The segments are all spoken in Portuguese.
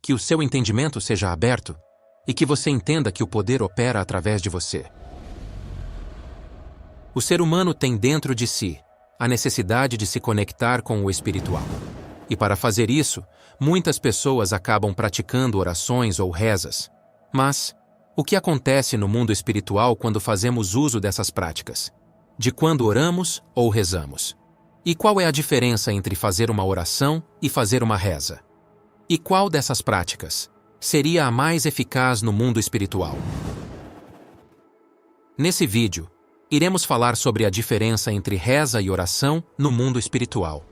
que o seu entendimento seja aberto e que você entenda que o poder opera através de você. O ser humano tem dentro de si a necessidade de se conectar com o espiritual. E para fazer isso, muitas pessoas acabam praticando orações ou rezas. Mas, o que acontece no mundo espiritual quando fazemos uso dessas práticas? De quando oramos ou rezamos? E qual é a diferença entre fazer uma oração e fazer uma reza? E qual dessas práticas seria a mais eficaz no mundo espiritual? Nesse vídeo, iremos falar sobre a diferença entre reza e oração no mundo espiritual.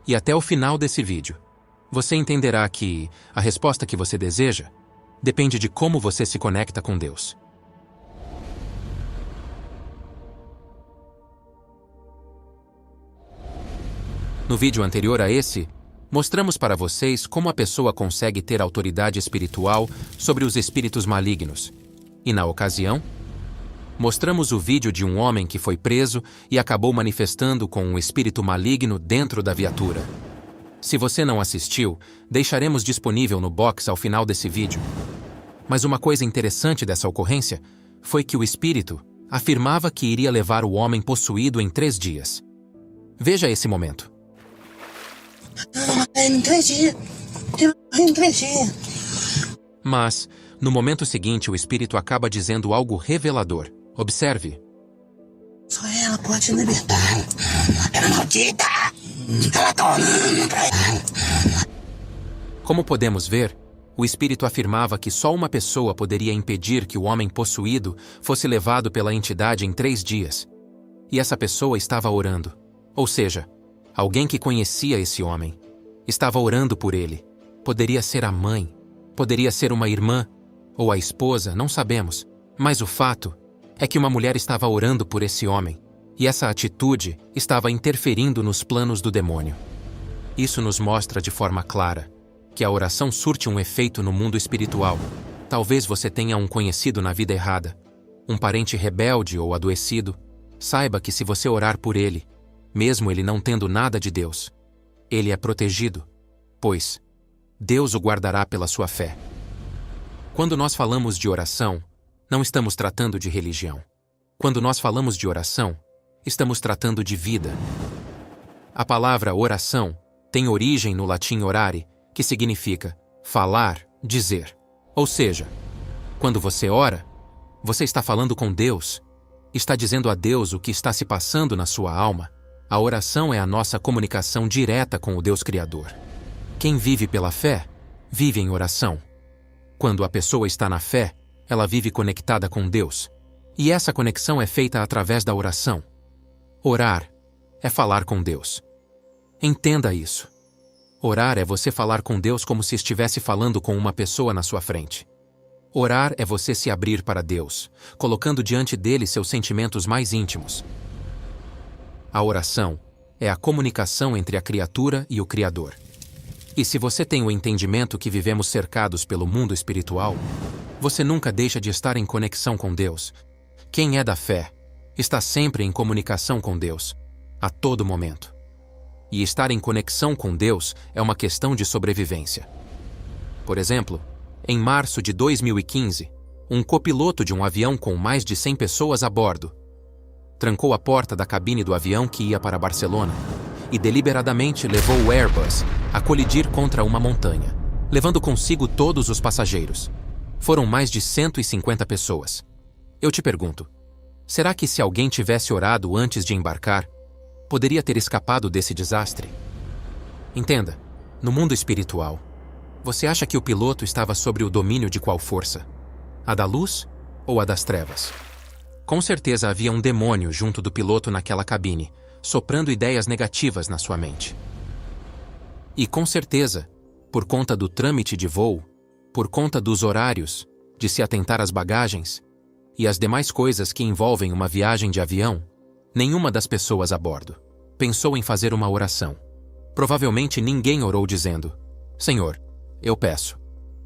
E até o final desse vídeo, você entenderá que a resposta que você deseja depende de como você se conecta com Deus. No vídeo anterior a esse, mostramos para vocês como a pessoa consegue ter autoridade espiritual sobre os espíritos malignos. E na ocasião, mostramos o vídeo de um homem que foi preso e acabou manifestando com um espírito maligno dentro da viatura. Se você não assistiu, deixaremos disponível no box ao final desse vídeo. Mas uma coisa interessante dessa ocorrência foi que o espírito afirmava que iria levar o homem possuído em 3 dias. Veja esse momento. Em 3 dias. Em 3 dias. Mas, no momento seguinte, o espírito acaba dizendo algo revelador. Observe. Só ela pode me libertar. Aquela maldita. Ela tá olhando pra ela. Como podemos ver, o espírito afirmava que só uma pessoa poderia impedir que o homem possuído fosse levado pela entidade em 3 dias. E essa pessoa estava orando. Ou seja, alguém que conhecia esse homem. Estava orando por ele. Poderia ser a mãe, poderia ser uma irmã, ou a esposa, não sabemos. Mas o fato é que uma mulher estava orando por esse homem, e essa atitude estava interferindo nos planos do demônio. Isso nos mostra de forma clara que a oração surte um efeito no mundo espiritual. Talvez você tenha um conhecido na vida errada, um parente rebelde ou adoecido. Saiba que se você orar por ele, mesmo ele não tendo nada de Deus, ele é protegido, pois Deus o guardará pela sua fé. Quando nós falamos de oração, não estamos tratando de religião. Quando nós falamos de oração, estamos tratando de vida. A palavra oração tem origem no latim orare, que significa falar, dizer. Ou seja, quando você ora, você está falando com Deus, está dizendo a Deus o que está se passando na sua alma. A oração é a nossa comunicação direta com o Deus Criador. Quem vive pela fé, vive em oração. Quando a pessoa está na fé, ela vive conectada com Deus. E essa conexão é feita através da oração. Orar é falar com Deus. Entenda isso. Orar é você falar com Deus como se estivesse falando com uma pessoa na sua frente. Orar é você se abrir para Deus, colocando diante dele seus sentimentos mais íntimos. A oração é a comunicação entre a criatura e o Criador. E se você tem o entendimento que vivemos cercados pelo mundo espiritual, você nunca deixa de estar em conexão com Deus. Quem é da fé está sempre em comunicação com Deus, a todo momento. E estar em conexão com Deus é uma questão de sobrevivência. Por exemplo, em março de 2015, um copiloto de um avião com mais de 100 pessoas a bordo trancou a porta da cabine do avião que ia para Barcelona e deliberadamente levou o Airbus a colidir contra uma montanha, levando consigo todos os passageiros. Foram mais de 150 pessoas. Eu te pergunto, será que se alguém tivesse orado antes de embarcar, poderia ter escapado desse desastre? Entenda, no mundo espiritual, você acha que o piloto estava sob o domínio de qual força? A da luz ou a das trevas? Com certeza havia um demônio junto do piloto naquela cabine, soprando ideias negativas na sua mente. E com certeza, por conta do trâmite de voo, por conta dos horários, de se atentar às bagagens e as demais coisas que envolvem uma viagem de avião, nenhuma das pessoas a bordo pensou em fazer uma oração. Provavelmente ninguém orou dizendo: Senhor, eu peço,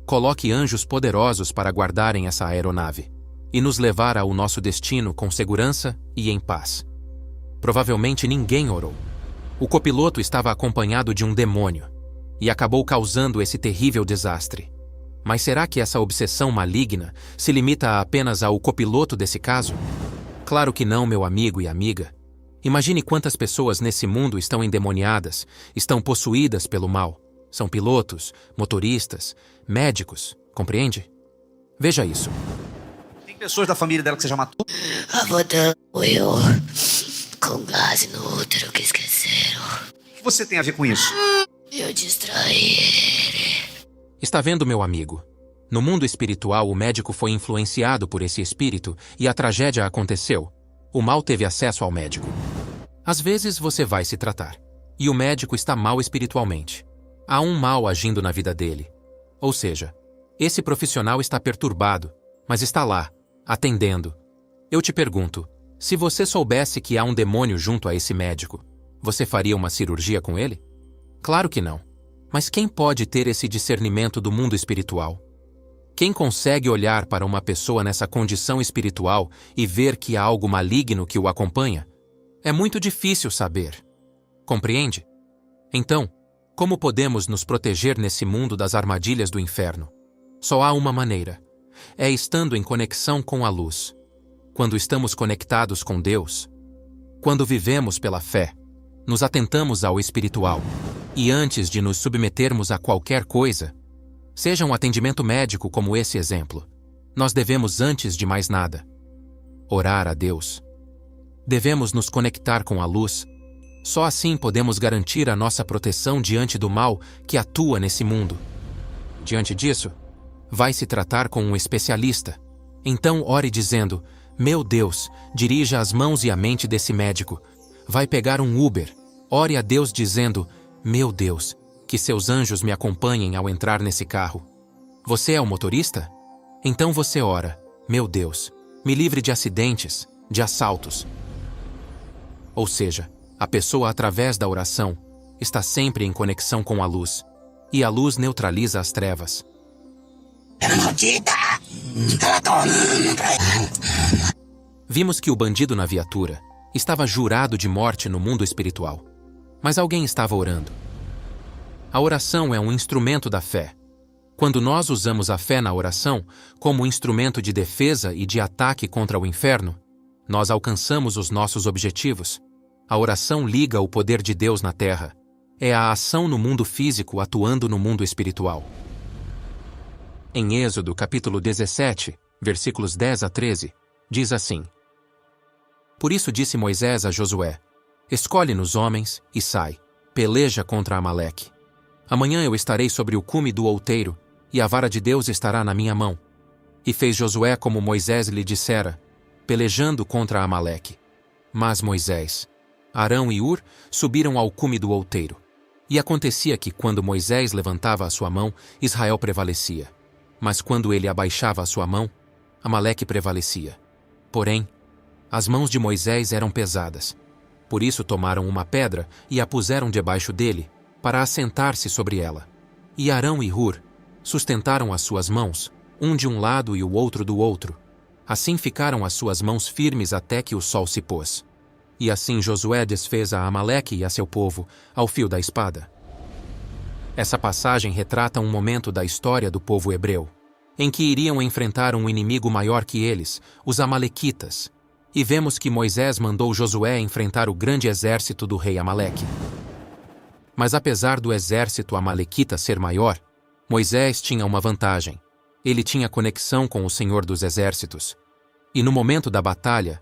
coloque anjos poderosos para guardarem essa aeronave e nos levar ao nosso destino com segurança e em paz. Provavelmente ninguém orou. O copiloto estava acompanhado de um demônio. e acabou causando esse terrível desastre. Mas será que essa obsessão maligna se limita apenas ao copiloto desse caso? Claro que não, meu amigo e amiga. Imagine quantas pessoas nesse mundo estão endemoniadas, estão possuídas pelo mal. São pilotos, motoristas, médicos, compreende? Veja isso. Tem pessoas da família dela que você já matou? A avó dela morreu com gás no útero que esqueceram. O que você tem a ver com isso? Eu distraí ele. Está vendo, meu amigo? No mundo espiritual, o médico foi influenciado por esse espírito e a tragédia aconteceu. O mal teve acesso ao médico. Às vezes você vai se tratar, e o médico está mal espiritualmente. Há um mal agindo na vida dele. Ou seja, esse profissional está perturbado, mas está lá, atendendo. Eu te pergunto, se você soubesse que há um demônio junto a esse médico, você faria uma cirurgia com ele? Claro que não. Mas quem pode ter esse discernimento do mundo espiritual? Quem consegue olhar para uma pessoa nessa condição espiritual e ver que há algo maligno que o acompanha? É muito difícil saber. Compreende? Então, como podemos nos proteger nesse mundo das armadilhas do inferno? Só há uma maneira. É estando em conexão com a luz. Quando estamos conectados com Deus, quando vivemos pela fé, nos atentamos ao espiritual. E antes de nos submetermos a qualquer coisa, seja um atendimento médico como esse exemplo, nós devemos, antes de mais nada, orar a Deus. Devemos nos conectar com a luz. Só assim podemos garantir a nossa proteção diante do mal que atua nesse mundo. Diante disso, vai se tratar com um especialista. Então ore dizendo: meu Deus, dirija as mãos e a mente desse médico. Vai pegar um Uber. Ore a Deus dizendo: meu Deus, que seus anjos me acompanhem ao entrar nesse carro. Você é o motorista? Então você ora: meu Deus, me livre de acidentes, de assaltos. Ou seja, a pessoa, através da oração, está sempre em conexão com a luz. E a luz neutraliza as trevas. Vimos que o bandido na viatura estava jurado de morte no mundo espiritual. Mas alguém estava orando. A oração é um instrumento da fé. Quando nós usamos a fé na oração como instrumento de defesa e de ataque contra o inferno, nós alcançamos os nossos objetivos. A oração liga o poder de Deus na terra. É a ação no mundo físico atuando no mundo espiritual. Em Êxodo capítulo 17, versículos 10 a 13, diz assim: por isso disse Moisés a Josué: escolhe-nos homens e sai, peleja contra Amaleque. Amanhã eu estarei sobre o cume do outeiro, e a vara de Deus estará na minha mão. E fez Josué como Moisés lhe dissera, pelejando contra Amaleque. Mas Moisés, Arão e Hur subiram ao cume do outeiro. E acontecia que, quando Moisés levantava a sua mão, Israel prevalecia. Mas quando ele abaixava a sua mão, Amaleque prevalecia. Porém, as mãos de Moisés eram pesadas. Por isso tomaram uma pedra e a puseram debaixo dele, para assentar-se sobre ela. E Arão e Hur sustentaram as suas mãos, um de um lado e o outro do outro. Assim ficaram as suas mãos firmes até que o sol se pôs. E assim Josué desfez a Amaleque e a seu povo, ao fio da espada. Essa passagem retrata um momento da história do povo hebreu, em que iriam enfrentar um inimigo maior que eles, os Amalequitas. E vemos que Moisés mandou Josué enfrentar o grande exército do rei Amaleque. Mas apesar do exército amalequita ser maior, Moisés tinha uma vantagem. Ele tinha conexão com o Senhor dos Exércitos. E no momento da batalha,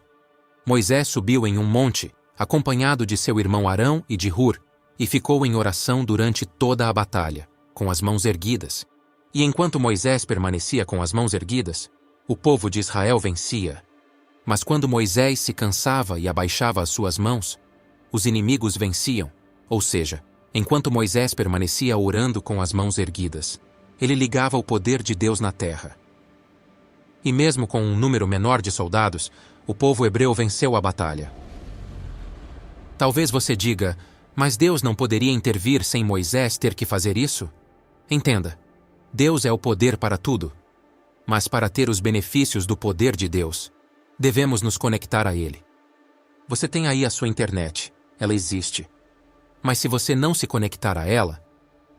Moisés subiu em um monte, acompanhado de seu irmão Arão e de Hur, e ficou em oração durante toda a batalha, com as mãos erguidas. E enquanto Moisés permanecia com as mãos erguidas, o povo de Israel vencia. Mas quando Moisés se cansava e abaixava as suas mãos, os inimigos venciam, ou seja, enquanto Moisés permanecia orando com as mãos erguidas, ele ligava o poder de Deus na terra. E mesmo com um número menor de soldados, o povo hebreu venceu a batalha. Talvez você diga, mas Deus não poderia intervir sem Moisés ter que fazer isso? Entenda, Deus é o poder para tudo. Mas para ter os benefícios do poder de Deus, devemos nos conectar a Ele. Você tem aí a sua internet, ela existe. Mas se você não se conectar a ela,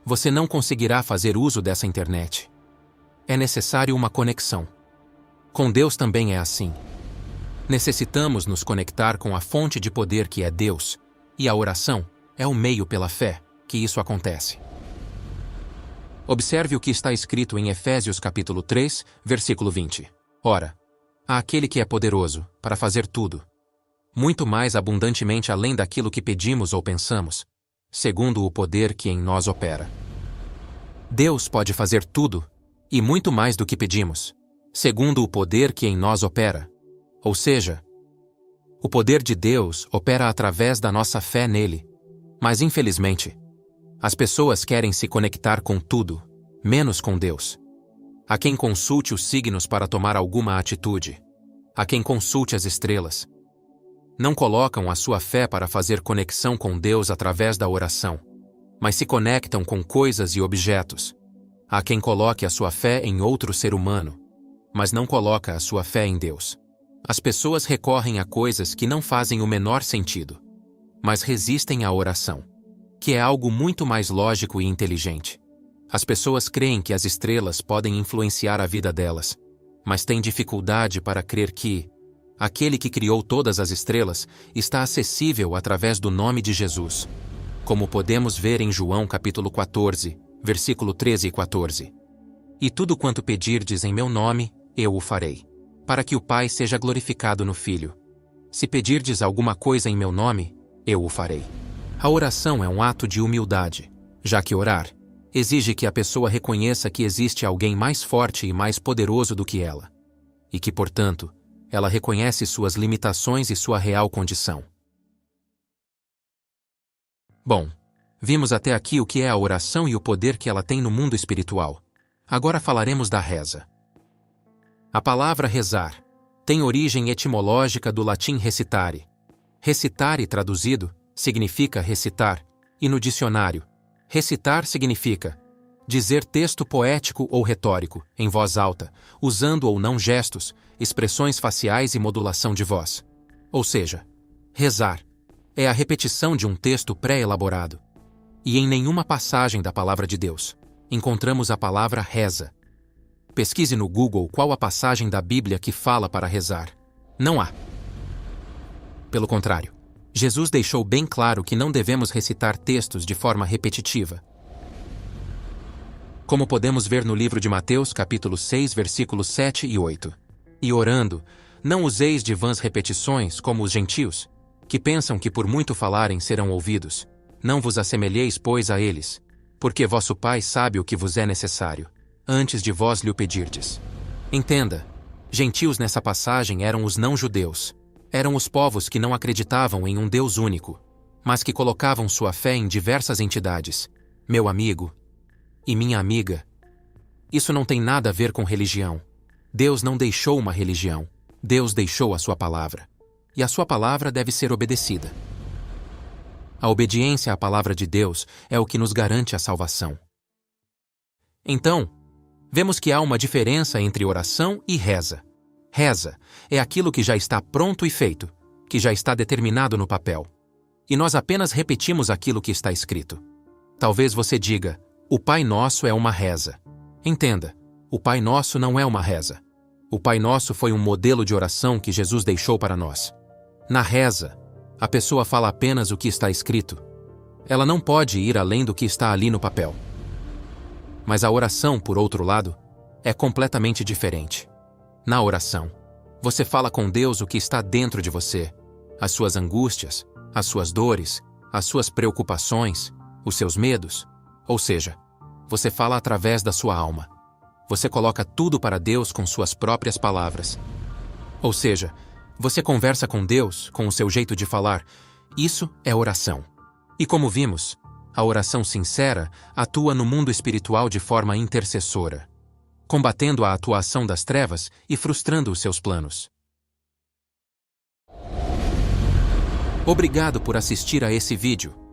você não conseguirá fazer uso dessa internet. É necessário uma conexão. Com Deus também é assim. Necessitamos nos conectar com a fonte de poder que é Deus, e a oração é o meio pela fé que isso acontece. Observe o que está escrito em Efésios capítulo 3, versículo 20. Ora, há aquele que é poderoso para fazer tudo, muito mais abundantemente além daquilo que pedimos ou pensamos, segundo o poder que em nós opera. Deus pode fazer tudo, e muito mais do que pedimos, segundo o poder que em nós opera. Ou seja, o poder de Deus opera através da nossa fé nele. Mas infelizmente, as pessoas querem se conectar com tudo, menos com Deus. Há quem consulte os signos para tomar alguma atitude. Há quem consulte as estrelas. Não colocam a sua fé para fazer conexão com Deus através da oração, mas se conectam com coisas e objetos. Há quem coloque a sua fé em outro ser humano, mas não coloca a sua fé em Deus. As pessoas recorrem a coisas que não fazem o menor sentido, mas resistem à oração, que é algo muito mais lógico e inteligente. As pessoas creem que as estrelas podem influenciar a vida delas, mas têm dificuldade para crer que aquele que criou todas as estrelas está acessível através do nome de Jesus, como podemos ver em João capítulo 14, versículo 13 e 14. E tudo quanto pedirdes em meu nome, eu o farei, para que o Pai seja glorificado no Filho. Se pedirdes alguma coisa em meu nome, eu o farei. A oração é um ato de humildade, já que orar exige que a pessoa reconheça que existe alguém mais forte e mais poderoso do que ela, e que, portanto, ela reconhece suas limitações e sua real condição. Bom, vimos até aqui o que é a oração e o poder que ela tem no mundo espiritual. Agora falaremos da reza. A palavra rezar tem origem etimológica do latim recitare. Recitare, traduzido, significa recitar, e no dicionário, recitar significa dizer texto poético ou retórico, em voz alta, usando ou não gestos, expressões faciais e modulação de voz. Ou seja, rezar é a repetição de um texto pré-elaborado. E em nenhuma passagem da Palavra de Deus encontramos a palavra reza. Pesquise no Google qual a passagem da Bíblia que fala para rezar. Não há. Pelo contrário, Jesus deixou bem claro que não devemos recitar textos de forma repetitiva. Como podemos ver no livro de Mateus, capítulo 6, versículos 7 e 8. E orando, não useis de vãs repetições como os gentios, que pensam que por muito falarem serão ouvidos. Não vos assemelheis, pois, a eles, porque vosso Pai sabe o que vos é necessário, antes de vós lhe o pedirdes. Entenda, gentios nessa passagem eram os não-judeus. Eram os povos que não acreditavam em um Deus único, mas que colocavam sua fé em diversas entidades. Meu amigo e minha amiga, isso não tem nada a ver com religião. Deus não deixou uma religião. Deus deixou a sua palavra. E a sua palavra deve ser obedecida. A obediência à palavra de Deus é o que nos garante a salvação. Então, vemos que há uma diferença entre oração e reza. Reza é aquilo que já está pronto e feito, que já está determinado no papel. E nós apenas repetimos aquilo que está escrito. Talvez você diga, o Pai Nosso é uma reza. Entenda, o Pai Nosso não é uma reza. O Pai Nosso foi um modelo de oração que Jesus deixou para nós. Na reza, a pessoa fala apenas o que está escrito. Ela não pode ir além do que está ali no papel. Mas a oração, por outro lado, é completamente diferente. Na oração, você fala com Deus o que está dentro de você, as suas angústias, as suas dores, as suas preocupações, os seus medos. Ou seja, você fala através da sua alma. Você coloca tudo para Deus com suas próprias palavras. Ou seja, você conversa com Deus com o seu jeito de falar. Isso é oração. E como vimos, a oração sincera atua no mundo espiritual de forma intercessora, combatendo a atuação das trevas e frustrando os seus planos. Obrigado por assistir a esse vídeo.